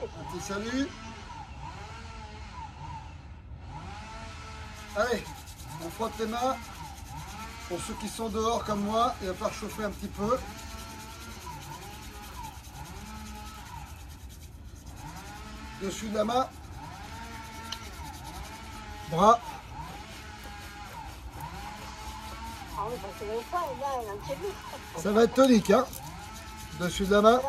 Un petit salut. Allez, on frotte les mains. Pour ceux qui sont dehors comme moi, il va falloir chauffer un petit peu. Dessus de la main. Bras. Ça va être tonique, hein. Dessus de la main.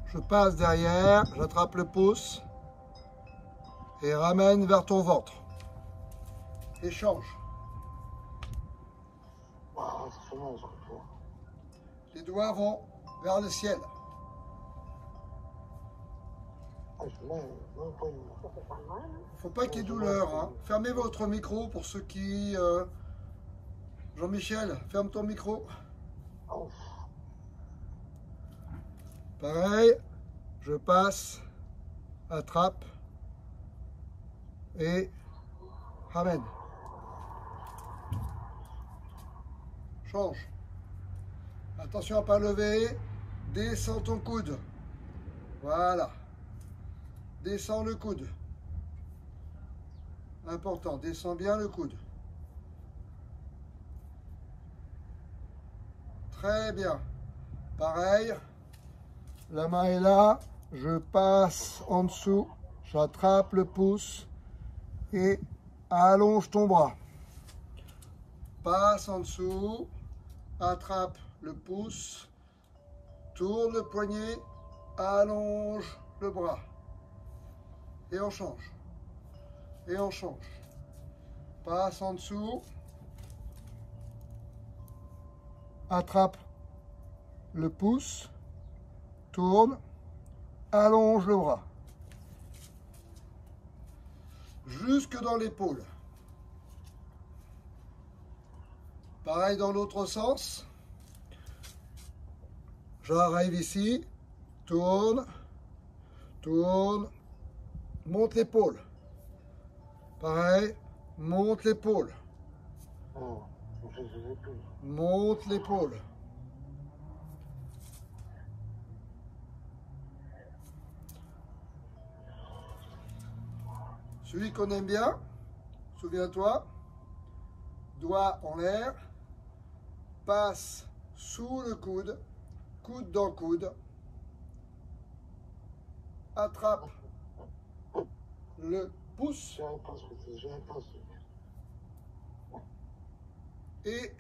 Je passe derrière, j'attrape le pouce et ramène vers ton ventre. Échange. Les doigts vont vers le ciel. Faut pas qu'il y ait douleur, hein. Fermez votre micro pour ceux qui... Jean-Michel, ferme ton micro. Pareil, je passe, attrape et ramène. Change. Attention à ne pas lever. Descends ton coude. Voilà. Descends le coude. Important, descends bien le coude. Très bien. Pareil. La main est là. Je passe en dessous. J'attrape le pouce et allonge ton bras. Passe en dessous. Attrape le pouce. Tourne le poignet. Allonge le bras. Et on change. Et on change. Passe en dessous. Attrape le pouce. Tourne. Allonge le bras. Jusque dans l'épaule. Pareil dans l'autre sens. J'arrive ici. Tourne. Tourne. Monte l'épaule. Pareil. Monte l'épaule. Monte l'épaule. Celui qu'on aime bien, souviens-toi, doigt en l'air, passe sous le coude, coude dans coude, attrape le pouce et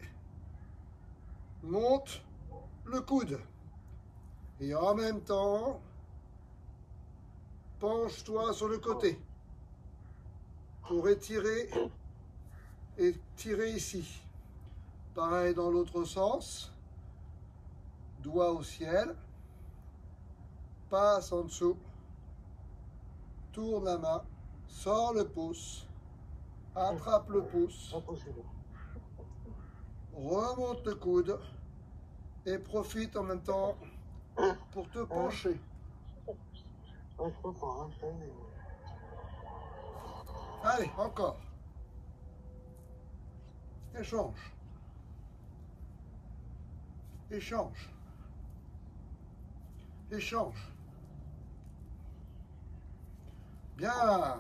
monte le coude. Et en même temps, penche-toi sur le côté pour étirer et tirer ici. Pareil dans l'autre sens. Doigt au ciel. Passe en dessous. Tourne la main. Sors le pouce. Attrape le pouce. Remonte le coude. Et profite en même temps pour te pencher. Allez, encore. Échange. Échange. Échange. Bien.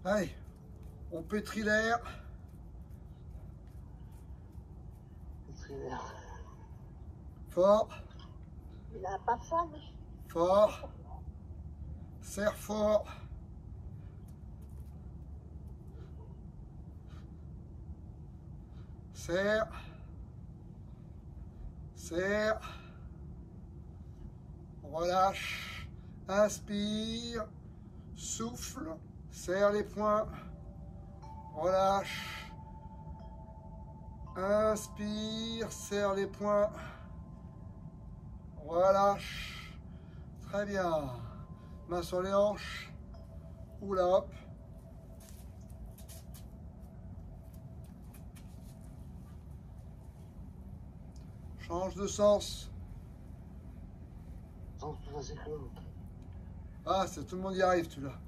Allez, on pétrit l'air. Fort. Il n'a pas faim. Fort. Serre fort. serre, serre, relâche, inspire, souffle, serre les poings, relâche, inspire, serre les poings, relâche, très bien, main sur les hanches, oula hop. Change de sens. Ah, c'est tout le monde y arrive, tu l'as.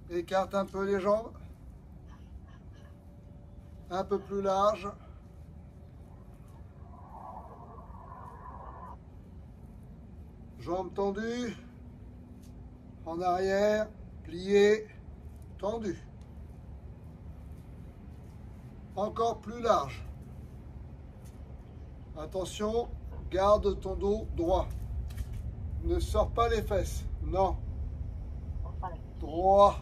Écarte un peu les jambes. Un peu plus large. Jambes tendues. En arrière, pliées, tendues. Encore plus large. Attention, garde ton dos droit. Ne sors pas les fesses. Non. Droit.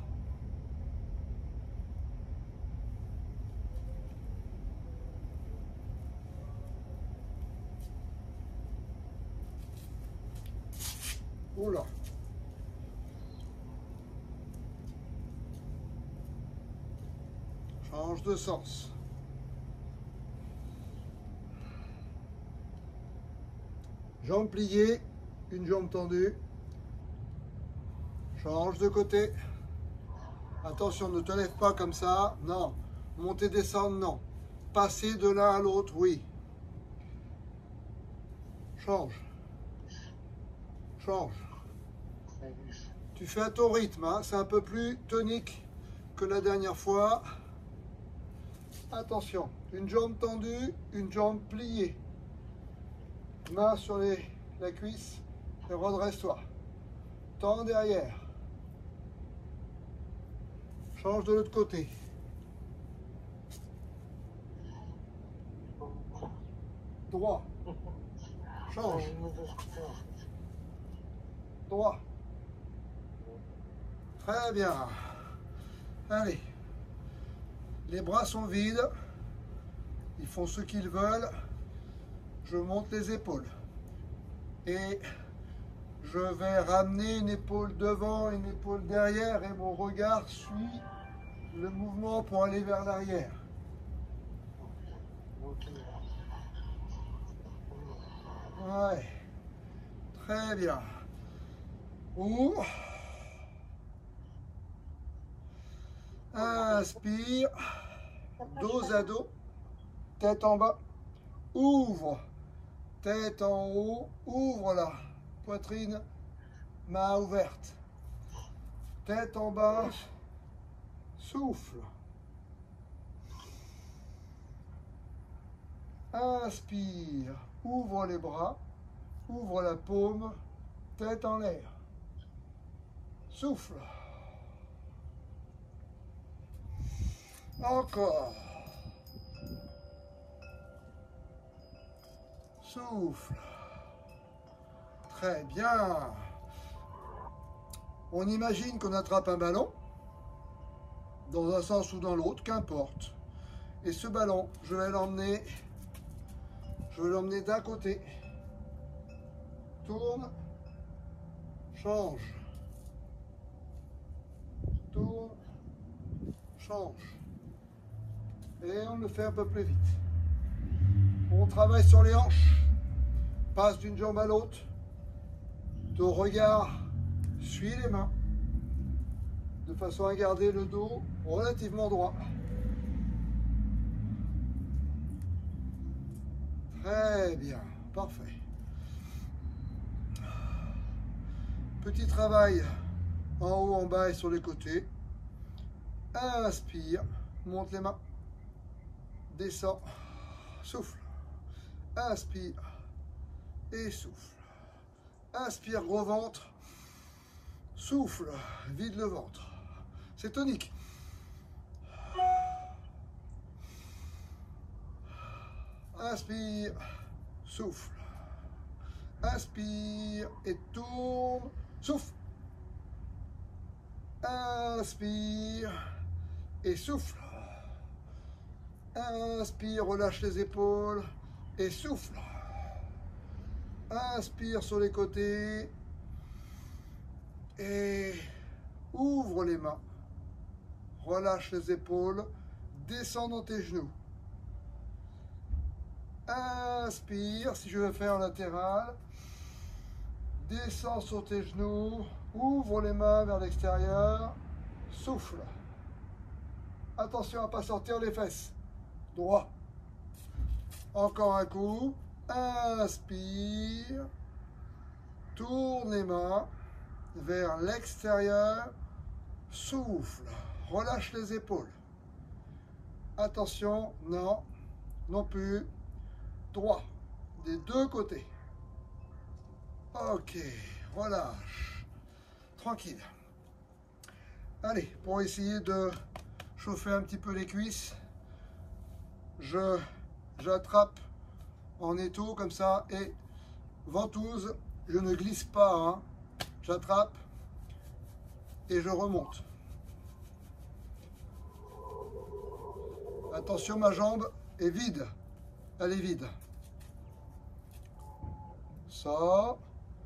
Oula. Change de sens. Jambes pliées, une jambe tendue. Change de côté. Attention, ne te lève pas comme ça. Non. Monter, descendre, non. Passer de l'un à l'autre, oui. Change. Change. Tu fais à ton rythme, hein. C'est un peu plus tonique que la dernière fois. Attention, une jambe tendue, une jambe pliée. Main sur la cuisse et redresse-toi. Tends derrière. Change de l'autre côté. Droit. Change. Droit. Très bien. Allez. Les bras sont vides. Ils font ce qu'ils veulent. Je monte les épaules. Et je vais ramener une épaule devant, une épaule derrière et mon regard suit le mouvement pour aller vers l'arrière. Ouais. Très bien. Ouvre. Inspire. Dos à dos. Tête en bas. Ouvre. Tête en haut. Ouvre là. Poitrine. Main ouverte. Tête en bas. Souffle. Inspire. Ouvre les bras. Ouvre la paume. Tête en l'air. Souffle. Encore. Souffle. Très bien. On imagine qu'on attrape un ballon, dans un sens ou dans l'autre, qu'importe. Et ce ballon, je vais l'emmener d'un côté. Tourne. Change. Tourne. Change. Et on le fait un peu plus vite. On travaille sur les hanches. Passe d'une jambe à l'autre. Ton regard suit les mains. De façon à garder le dos relativement droit. Très bien. Parfait. Petit travail en haut, en bas et sur les côtés. Inspire. Monte les mains. Descends. Souffle. Inspire. Et souffle. Inspire, gros ventre. Souffle. Vide le ventre. C'est tonique. Inspire. Souffle. Inspire et tourne. Souffle. Inspire et souffle. Inspire, relâche les épaules et souffle. Inspire sur les côtés et ouvre les mains. Relâche les épaules, descends dans tes genoux. Inspire, si je veux faire en latéral. Descends sur tes genoux, ouvre les mains vers l'extérieur, souffle. Attention à ne pas sortir les fesses. Droit. Encore un coup. Inspire. Tourne les mains vers l'extérieur. Souffle. Relâche les épaules. Attention, non, non plus. Droit. Des deux côtés. Ok, relâche. Tranquille. Allez, pour essayer de chauffer un petit peu les cuisses, j'attrape en étau comme ça et ventouse, je ne glisse pas, hein. J'attrape et je remonte. Attention, ma jambe est vide, elle est vide. Ça,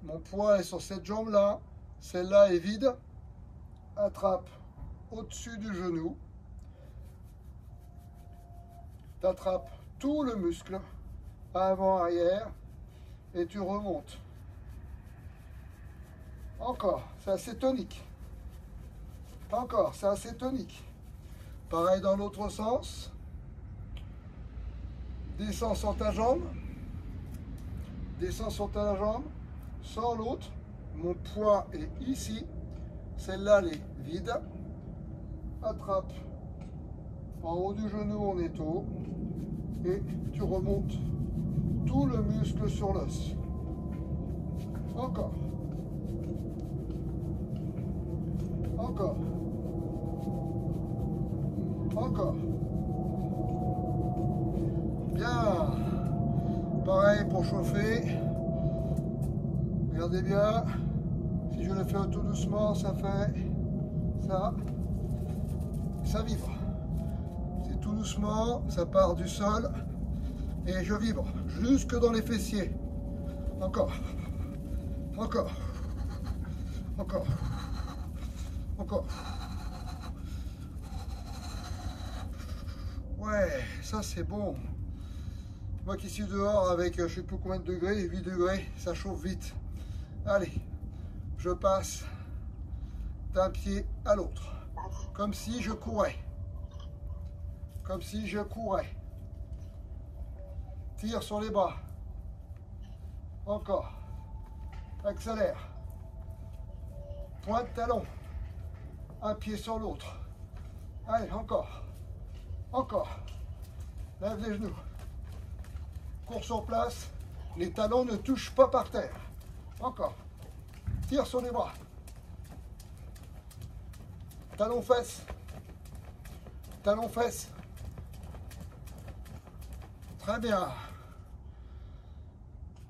mon poids est sur cette jambe-là, celle-là est vide. Attrape au-dessus du genou. Tu attrapes tout le muscle, avant, arrière, et tu remontes. Encore, c'est assez tonique. Encore, c'est assez tonique. Pareil dans l'autre sens. Descends sur ta jambe. Descends sur ta jambe. Sors l'autre. Mon poids est ici. Celle-là, elle est vide. Attrape en haut du genou en étau. Et tu remontes tout le muscle sur l'os. Encore. Encore. Encore. Bien. Pareil pour chauffer. Regardez bien. Si je le fais tout doucement, ça fait ça. Ça vibre. C'est tout doucement, ça part du sol. Et je vibre jusque dans les fessiers. Encore. Encore. Encore. Encore. Ouais, ça c'est bon. Moi qui suis dehors avec je sais plus combien de degrés, 8 degrés, ça chauffe vite. Allez, je passe d'un pied à l'autre. Comme si je courais. Comme si je courais. Tire sur les bras. Encore. Accélère. Pointe talon. Un pied sur l'autre. Allez, encore. Encore. Lève les genoux. Cours sur place. Les talons ne touchent pas par terre. Encore. Tire sur les bras. Talon fesses. Talon fesses. Très bien.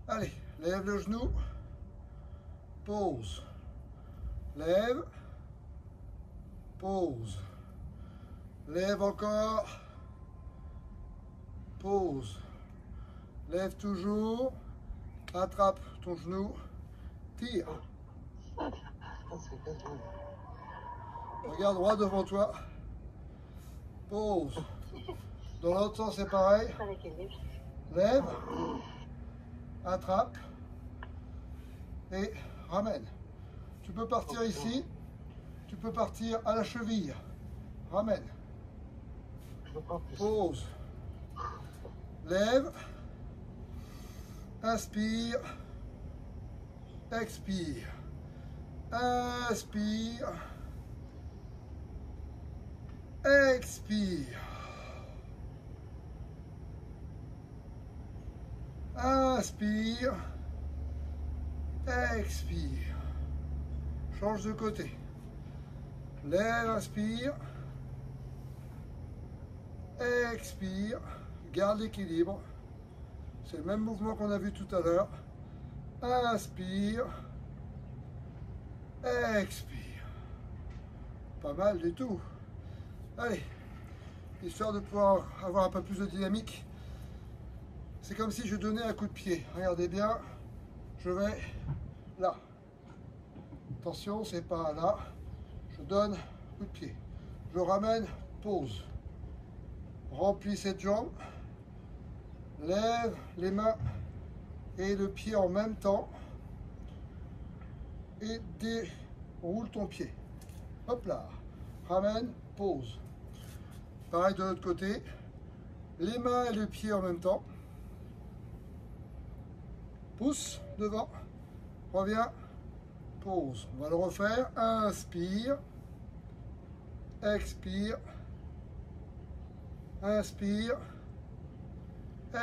Allez, lève le genou. Pose. Lève. Pose. Lève encore. Pose. Lève toujours. Attrape ton genou. Tire. Regarde droit devant toi. Pose. Dans l'autre sens, c'est pareil. Lève. Attrape. Et ramène. Tu peux partir ici. Tu peux partir à la cheville. Ramène. Pose. Lève. Inspire. Expire. Inspire. Expire. Inspire. Expire. Change de côté. Lève, inspire. Expire. Garde l'équilibre. C'est le même mouvement qu'on a vu tout à l'heure. Inspire. Expire. Pas mal du tout. Allez. histoire de pouvoir avoir un peu plus de dynamique. C'est comme si je donnais un coup de pied. Regardez bien, je vais là. Attention, c'est pas là. Je donne un coup de pied. Je ramène, pause. Remplis cette jambe. Lève les mains et le pied en même temps. Et déroule ton pied. Hop là. Ramène, pause. Pareil de l'autre côté. Les mains et le pied en même temps. Pousse devant. Reviens. Pause. On va le refaire. Inspire. Expire. Inspire.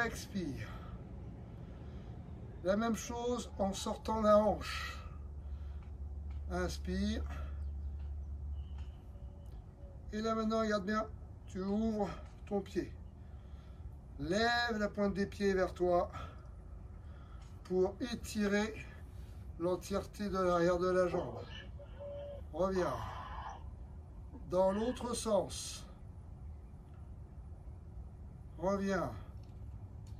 Expire. La même chose en sortant la hanche. Inspire. Et là maintenant, regarde bien, tu ouvres ton pied. Lève la pointe des pieds vers toi pour étirer l'entièreté de l'arrière de la jambe. Reviens. Dans l'autre sens. Reviens.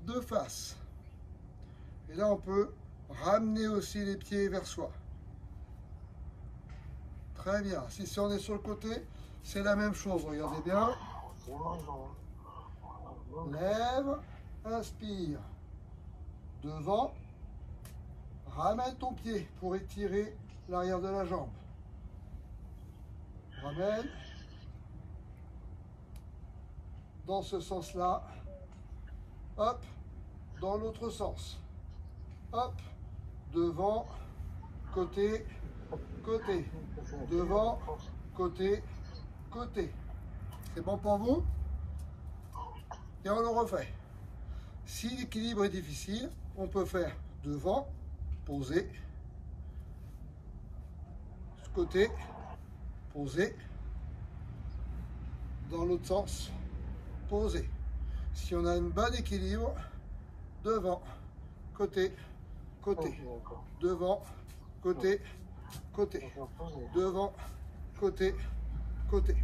De face. Et là, on peut ramener aussi les pieds vers soi. Très bien. Si on est sur le côté, c'est la même chose. Regardez bien. Lève. Inspire. Devant. Ramène ton pied pour étirer l'arrière de la jambe. Ramène. Dans ce sens-là. Hop. Dans l'autre sens. Hop. Devant. Côté. Côté. Devant. Côté. Côté. C'est bon pour vous? Et on le refait. Si l'équilibre est difficile, on peut faire devant, poser, côté, poser, dans l'autre sens, poser. Si on a un bon équilibre, devant, côté, côté, devant, côté, côté, devant, côté, côté.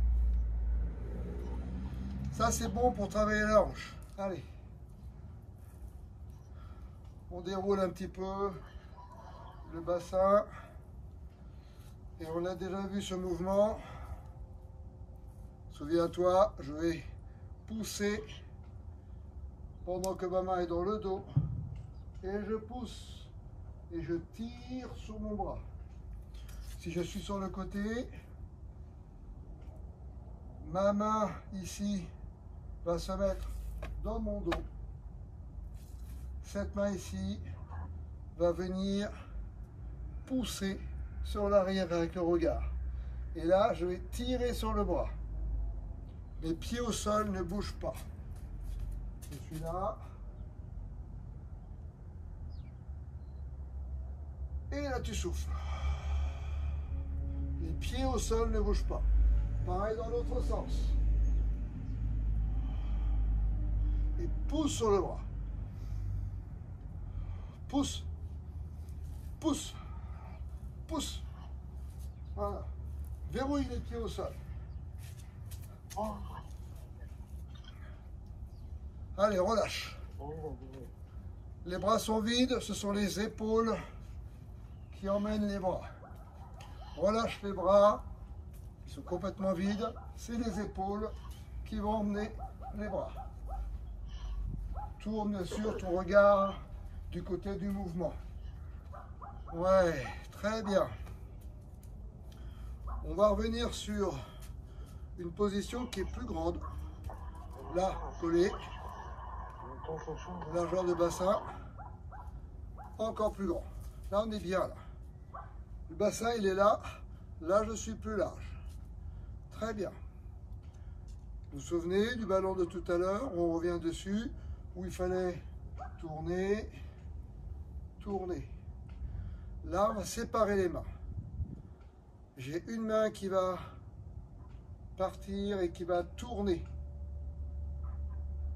Ça, c'est bon pour travailler la hanche. Allez. On déroule un petit peu le bassin. Et on a déjà vu ce mouvement. Souviens-toi, je vais pousser pendant que ma main est dans le dos. Et je pousse. Et je tire sur mon bras. Si je suis sur le côté, ma main ici va se mettre dans mon dos. Cette main ici va venir pousser sur l'arrière avec le regard. Et là, je vais tirer sur le bras. Mes pieds au sol ne bougent pas. Je suis là. Et là, tu souffles. Les pieds au sol ne bougent pas. Pareil dans l'autre sens. Et pousse sur le bras. Pousse. Pousse. Pousse. Voilà. Verrouille les pieds au sol. Allez, relâche. Les bras sont vides, ce sont les épaules qui emmènent les bras. Relâche les bras, ils sont complètement vides. C'est les épaules qui vont emmener les bras. Tourne bien sûr ton regard du côté du mouvement. Ouais, très bien. On va revenir sur une position qui est plus grande. Là, collé. Largeur de bassin. Encore plus grand. Là, on est bien là. Le bassin, il est là. Là, je suis plus large. Très bien. Vous vous souvenez du ballon de tout à l'heure? On revient dessus, où il fallait tourner, tourner. Là, on va séparer les mains. J'ai une main qui va partir et qui va tourner.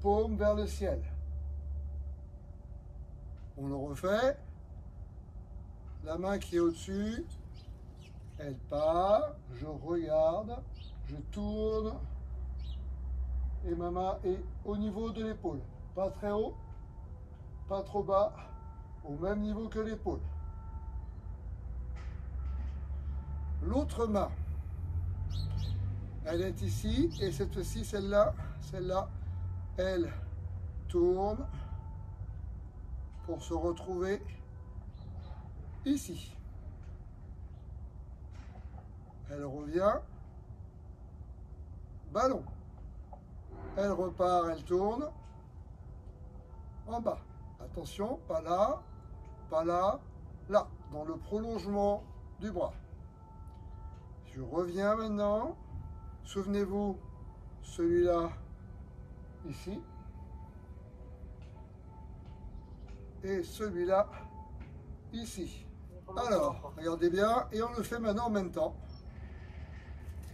Paume vers le ciel. On le refait. La main qui est au-dessus, elle part. Je regarde. Je tourne. et ma main est au niveau de l'épaule. Pas très haut, pas trop bas, au même niveau que l'épaule. L'autre main, elle est ici et cette fois-ci, celle-là, elle tourne pour se retrouver ici. Elle revient, ballon. Elle repart, elle tourne en bas. Attention, pas là, là, dans le prolongement du bras. Je reviens maintenant. Souvenez-vous, celui-là, ici. Et celui-là, ici. Alors, regardez bien, et on le fait maintenant en même temps.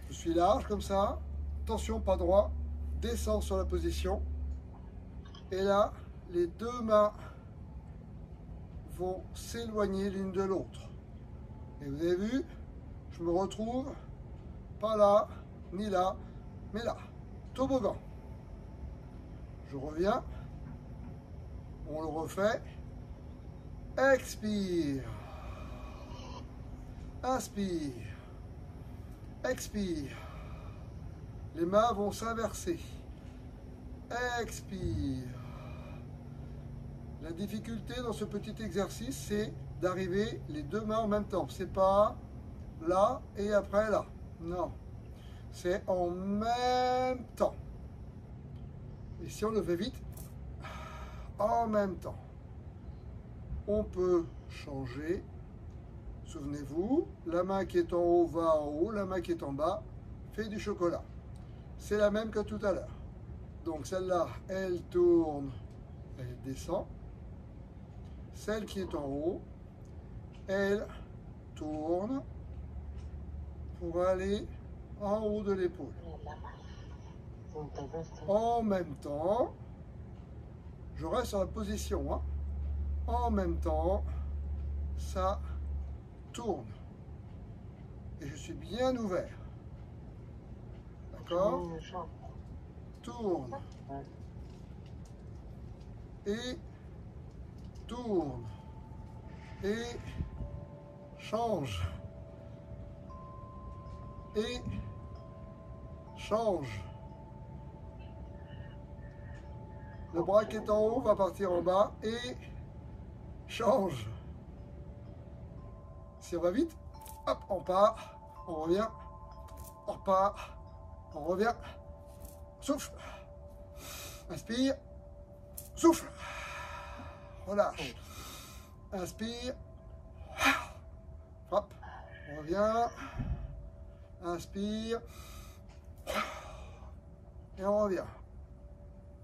Je suis large comme ça. Attention, pas droit. Descends sur la position. Et là, les deux mains vont s'éloigner l'une de l'autre. Et vous avez vu, je me retrouve pas là, ni là, mais là. Toboggan. Je reviens. On le refait. Expire. Inspire. Expire. Les mains vont s'inverser. Expire. La difficulté dans ce petit exercice, c'est d'arriver les deux mains en même temps. C'est pas là et après là. Non. C'est en même temps. Et si on le fait vite, en même temps, on peut changer. Souvenez-vous, la main qui est en haut va en haut, la main qui est en bas fait du chocolat. C'est la même que tout à l'heure. Donc celle-là, elle tourne, elle descend. Celle qui est en haut, elle tourne pour aller en haut de l'épaule. En même temps, je reste sur la position. Hein. En même temps, ça tourne. Et je suis bien ouvert. D'accord? Tourne. Et tourne. Et change. Et change. Le bras qui est en haut va partir en bas et change. Si on va vite, hop, on part, on revient, on repart, on revient, souffle, inspire, souffle, relâche, inspire, hop, on revient, inspire, et on revient.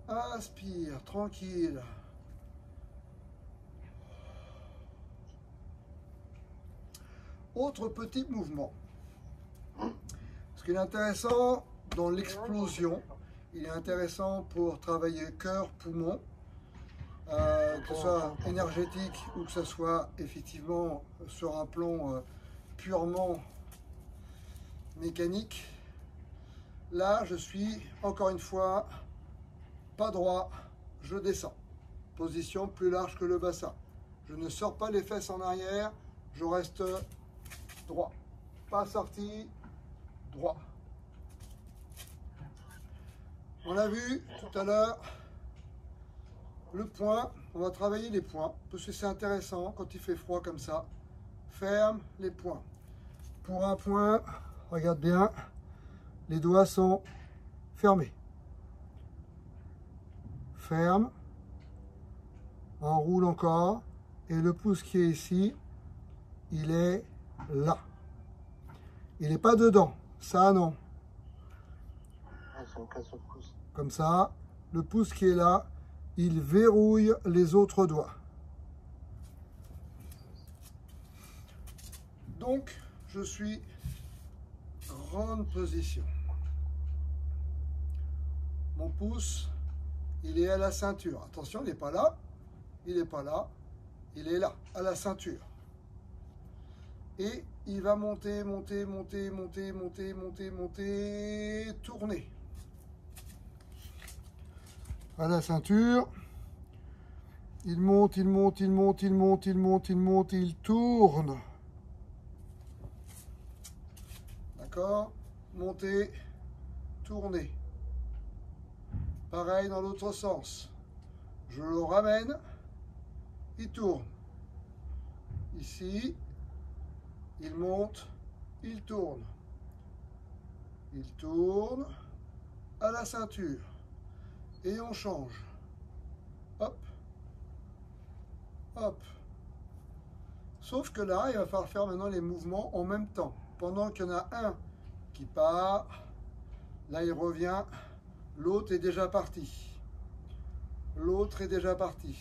Inspire, tranquille. Autre petit mouvement. Ce qui est intéressant dans l'explosion, il est intéressant pour travailler cœur, poumon, que ce soit énergétique ou que ce soit effectivement sur un plan purement mécanique. Là, je suis encore une fois pas droit, je descends. Position plus large que le bassin. Je ne sors pas les fesses en arrière, je reste droit. Pas sorti, droit. On a vu tout à l'heure le point, on va travailler les points, parce que c'est intéressant quand il fait froid comme ça. Ferme les points. Pour un point, regarde bien, les doigts sont fermés. Ferme, enroule encore, et le pouce qui est ici, il est là. Il n'est pas dedans, ça non. Comme ça, le pouce qui est là, il verrouille les autres doigts. Donc, je suis grande position. Mon pouce, il est à la ceinture. Attention, il n'est pas là, il n'est pas là, il est là, à la ceinture. Et il va monter, monter, monter, monter, monter, monter, monter, tourner. à la ceinture. Il monte, il monte, il monte, il monte, il monte, il monte, il tourne. D'accord? Monter, tourner. Pareil dans l'autre sens. Je le ramène, il tourne. Ici, il monte, il tourne. Il tourne à la ceinture. Et on change. Hop. Hop. Sauf que là, il va falloir faire maintenant les mouvements en même temps. Pendant qu'il y en a un qui part, là il revient, l'autre est déjà parti. L'autre est déjà parti.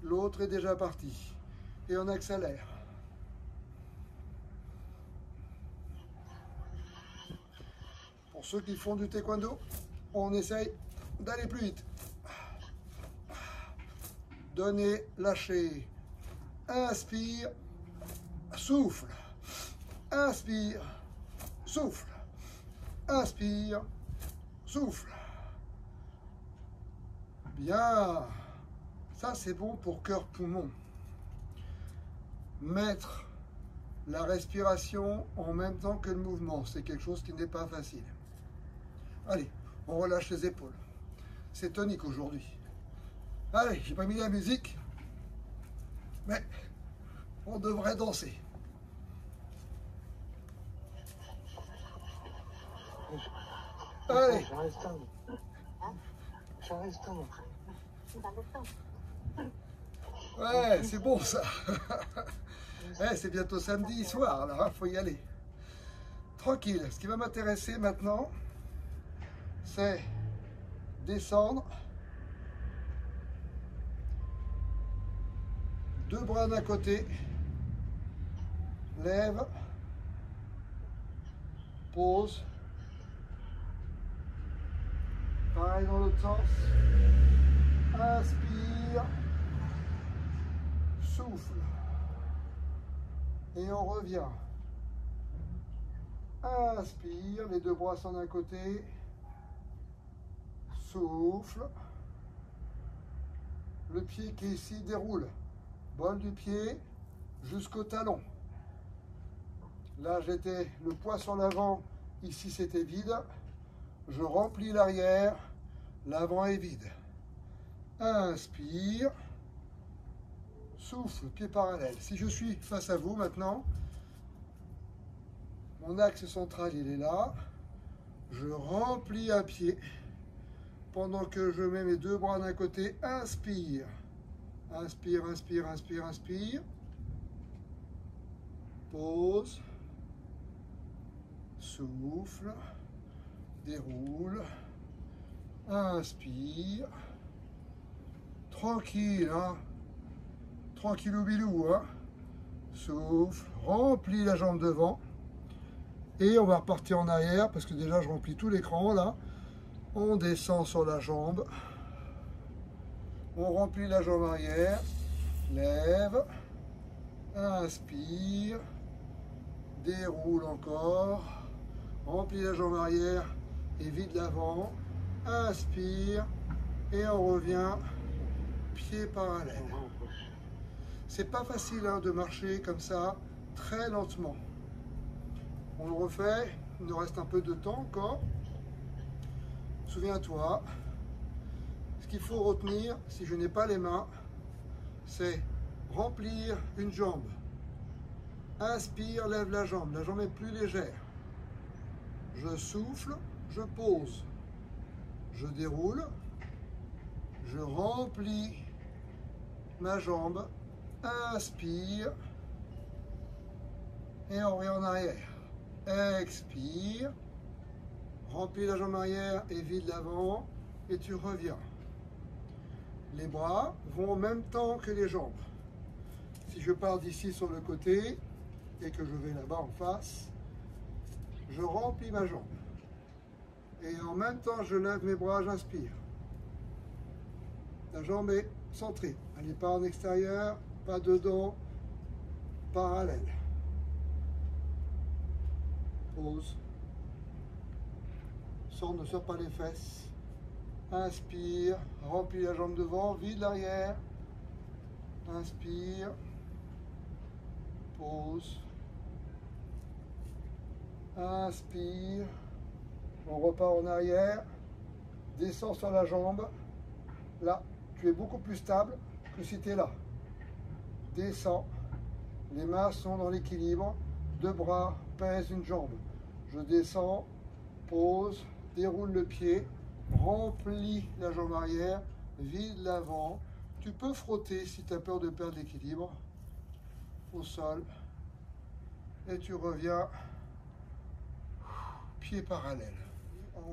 L'autre est déjà parti. Et on accélère. Pour ceux qui font du taekwondo, on essaye d'aller plus vite. Donnez, lâchez. Inspire, souffle. Inspire, souffle. Inspire, souffle. Bien. Ça, c'est bon pour cœur-poumon. Mettre la respiration en même temps que le mouvement, c'est quelque chose qui n'est pas facile. Allez, on relâche les épaules. C'est tonique aujourd'hui. Allez, j'ai pas mis la musique, mais on devrait danser. Allez. Ouais, c'est bon ça. Ouais, c'est bientôt samedi soir, là, hein, faut y aller. Tranquille. Ce qui va m'intéresser maintenant, c'est descendre. Deux bras d'un côté. Lève. Pose. Pareil dans l'autre sens. Inspire. Souffle. Et on revient. Inspire. Les deux bras sont d'un côté. Souffle. Le pied qui est ici déroule. Bol du pied jusqu'au talon. Là, j'étais le poids sur l'avant. Ici, c'était vide. Je remplis l'arrière. L'avant est vide. Inspire. Souffle, pied parallèle. Si je suis face à vous maintenant, mon axe central, il est là. Je remplis un pied. Pendant que je mets mes deux bras d'un côté, inspire. Inspire, inspire, inspire, inspire. Pose. Souffle. Déroule. Inspire. Tranquille, hein. Tranquillou bilou, hein. Souffle. Remplis la jambe devant. Et on va repartir en arrière parce que déjà je remplis tout l'écran là. On descend sur la jambe. On remplit la jambe arrière. Lève. Inspire. Déroule encore. Remplis la jambe arrière et vide l'avant. Inspire. Et on revient. Pied parallèle. C'est pas facile hein, de marcher comme ça, très lentement. On le refait. Il nous reste un peu de temps encore. Souviens-toi, ce qu'il faut retenir, si je n'ai pas les mains, c'est remplir une jambe. Inspire, lève la jambe est plus légère. Je souffle, je pose. Je déroule, je remplis ma jambe. Inspire, et on revient en arrière. Expire. Remplis la jambe arrière et vide l'avant et tu reviens. Les bras vont en même temps que les jambes. Si je pars d'ici sur le côté et que je vais là-bas en face, je remplis ma jambe. Et en même temps, je lève mes bras, j'inspire. La jambe est centrée. Elle n'est pas en extérieur, pas dedans, parallèle. Pose. Ne sors pas les fesses. Inspire, remplis la jambe devant, vide l'arrière. Inspire, pause. Inspire, on repart en arrière, descends sur la jambe. Là, tu es beaucoup plus stable que si tu es là. Descends, les mains sont dans l'équilibre, deux bras pèsent une jambe. Je descends, pose, déroule le pied, remplis la jambe arrière, vide l'avant. Tu peux frotter si tu as peur de perdre l'équilibre au sol. Et tu reviens, pied parallèle.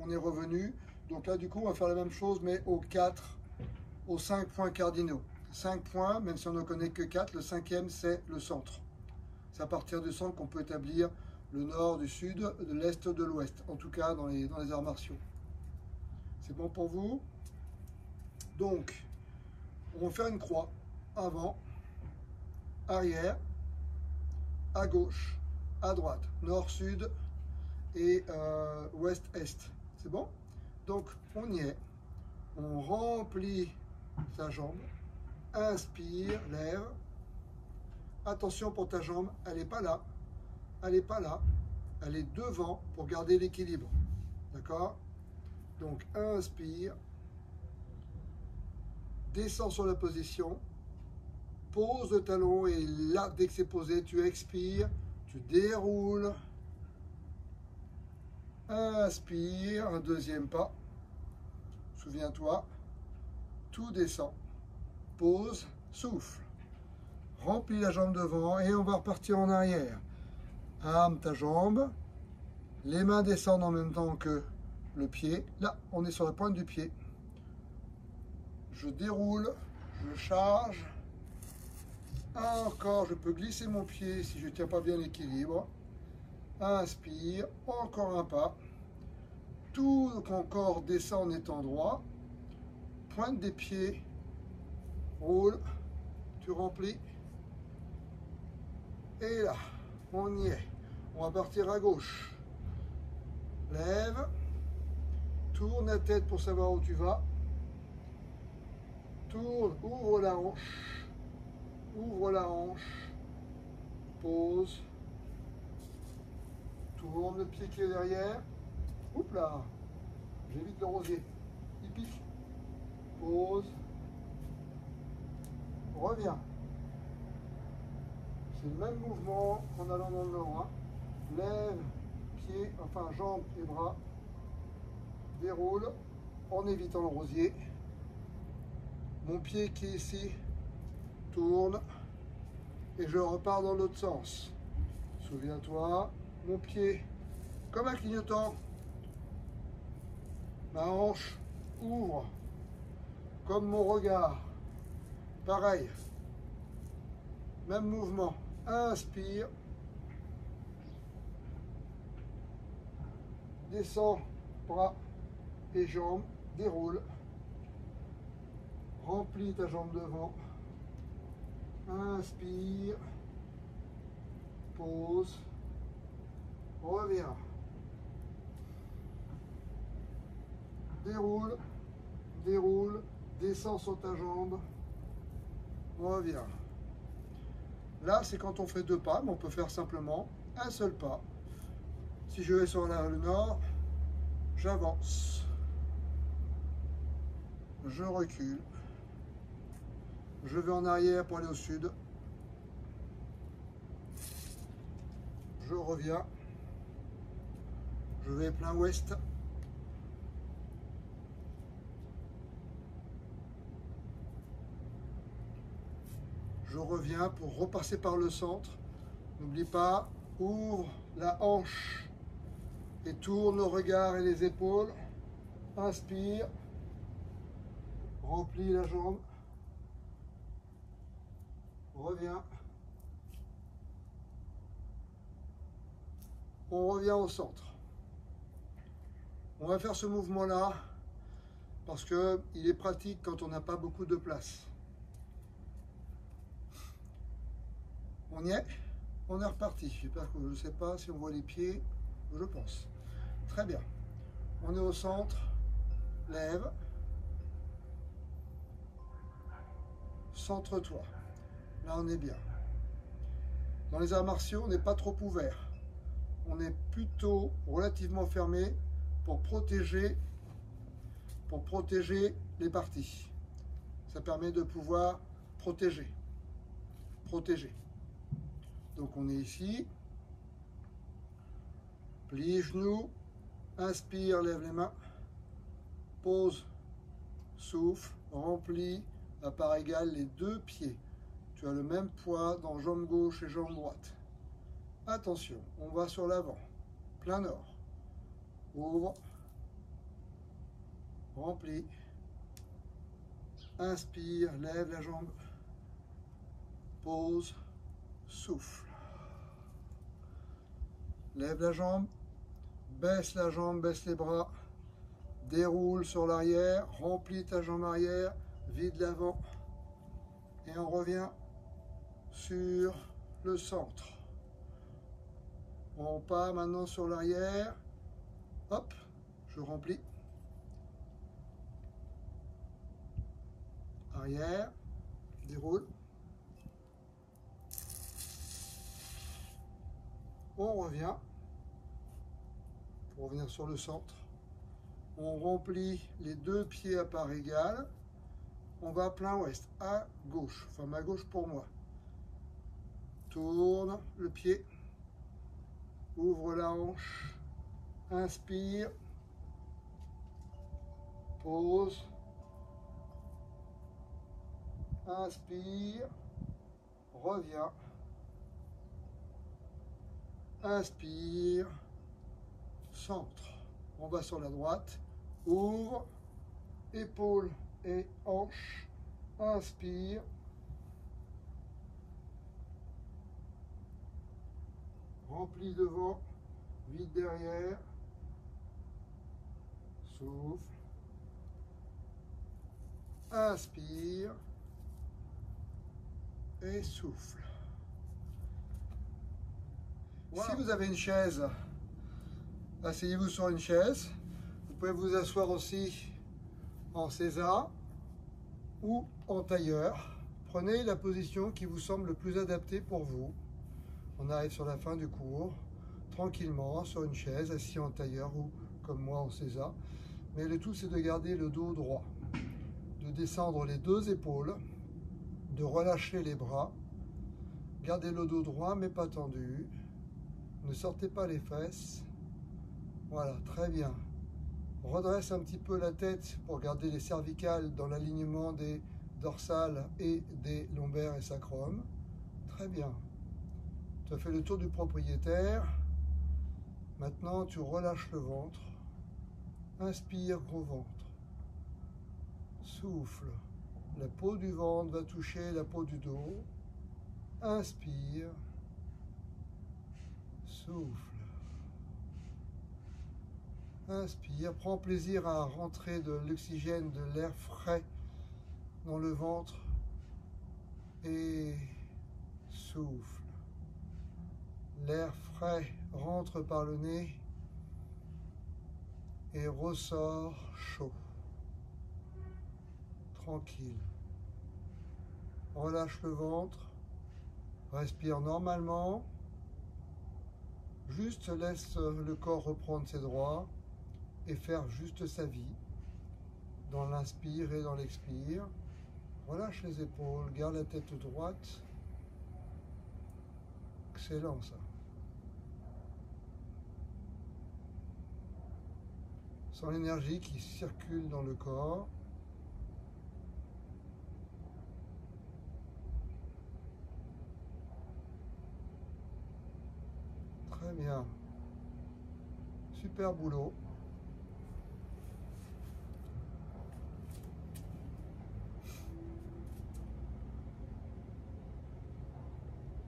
On est revenu. Donc là, du coup, on va faire la même chose, mais aux 5 points cardinaux. 5 points, même si on ne connaît que 4, le cinquième, c'est le centre. C'est à partir du centre qu'on peut établir le nord, du sud, de l'est, de l'ouest. En tout cas, dans les arts martiaux. C'est bon pour vous? Donc, on va faire une croix. Avant, arrière, à gauche, à droite, nord, sud et ouest, est. C'est bon? Donc, on y est. On remplit sa jambe. Inspire, lève. Attention pour ta jambe, elle n'est pas là. Elle n'est pas là. Elle est devant pour garder l'équilibre. D'accord? Donc, inspire. Descends sur la position. Pose le talon et là, dès que c'est posé, tu expires. Tu déroules. Inspire, un deuxième pas. Souviens-toi, tout descend. Pose, souffle. Remplis la jambe devant et on va repartir en arrière. Arme ta jambe. Les mains descendent en même temps que le pied. Là, on est sur la pointe du pied. Je déroule, je charge. Encore, je peux glisser mon pied si je ne tiens pas bien l'équilibre. Inspire, encore un pas. Tout ton corps descend en étant droit. Pointe des pieds. Roule. Tu remplis. Et là, on y est. On va partir à gauche. Lève. Tourne la tête pour savoir où tu vas. Tourne, ouvre la hanche. Ouvre la hanche. Pose. Tourne le pied qui est derrière. Oups là. J'évite le rosier. Il pique. Pose. Reviens. C'est le même mouvement en allant dans le nord. Lève, pied, enfin jambes et bras. Déroule en évitant le rosier. Mon pied qui est ici tourne et je repars dans l'autre sens. Souviens-toi, mon pied comme un clignotant. Ma hanche ouvre comme mon regard. Pareil. Même mouvement. Inspire. Descends, bras et jambes. Déroule. Remplis ta jambe devant. Inspire. Pose. Reviens. Déroule. Déroule. Descends sur ta jambe. Reviens. Là, c'est quand on fait deux pas, mais on peut faire simplement un seul pas. Si je vais sur le nord, j'avance. Je recule. Je vais en arrière pour aller au sud. Je reviens. Je vais plein ouest. Je reviens pour repasser par le centre. N'oublie pas, ouvre la hanche et tourne le regard et les épaules. Inspire. Remplis la jambe. Reviens. On revient au centre. On va faire ce mouvement-là parce qu'il est pratique quand on n'a pas beaucoup de place. On y est? On est reparti. J'espère que je ne sais pas si on voit les pieds. Je pense. Très bien. On est au centre. Lève. centre-toi. Là, on est bien. Dans les arts martiaux, on n'est pas trop ouvert. On est plutôt relativement fermé pour protéger les parties. Ça permet de pouvoir protéger. Donc on est ici. Plie les genoux. Inspire, lève les mains. Pose, souffle, remplis à part égale les deux pieds. Tu as le même poids dans jambe gauche et jambe droite. Attention, on va sur l'avant. Plein nord. Ouvre. Remplis. Inspire, lève la jambe. Pose, souffle. Lève la jambe. Baisse la jambe, baisse les bras. Déroule sur l'arrière. Remplis ta jambe arrière. Vide l'avant. Et on revient sur le centre. On part maintenant sur l'arrière. Hop, je remplis. Arrière, déroule. On revient pour revenir sur le centre. On remplit les deux pieds à part égale. On va plein ouest, à gauche, enfin à gauche pour moi. Tourne le pied. Ouvre la hanche. Inspire. Pose. Inspire. Reviens. Inspire. Centre. On va sur la droite. Ouvre. Épaules et hanches. Inspire. Remplis devant. Vide derrière. Souffle. Inspire. Et souffle. Voilà. Si vous avez une chaise, asseyez-vous sur une chaise. Vous pouvez vous asseoir aussi en César ou en tailleur. Prenez la position qui vous semble le plus adaptée pour vous. On arrive sur la fin du cours, tranquillement, sur une chaise, assis en tailleur ou comme moi en César. Mais le tout, c'est de garder le dos droit, de descendre les deux épaules, de relâcher les bras. Gardez le dos droit, mais pas tendu. Ne sortez pas les fesses. Voilà, très bien. Redresse un petit peu la tête pour garder les cervicales dans l'alignement des dorsales et des lombaires et sacrum. Très bien. Tu as fait le tour du propriétaire. Maintenant, tu relâches le ventre. Inspire, gros ventre. Souffle. La peau du ventre va toucher la peau du dos. Inspire. Souffle. Inspire. Prends plaisir à rentrer de l'oxygène, de l'air frais dans le ventre. Et souffle. L'air frais rentre par le nez et ressort chaud. Tranquille. Relâche le ventre. Respire normalement. Juste laisse le corps reprendre ses droits et faire juste sa vie. Dans l'inspire et dans l'expire. Relâche les épaules. Garde la tête droite. Excellent ça. Sens l'énergie qui circule dans le corps. Très bien. Super boulot.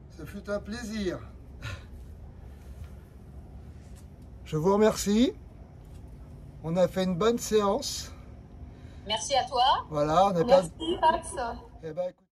Ce fut un plaisir. Je vous remercie. On a fait une bonne séance. Merci à toi. Voilà, on a Merci, Max. Eh ben, écoute...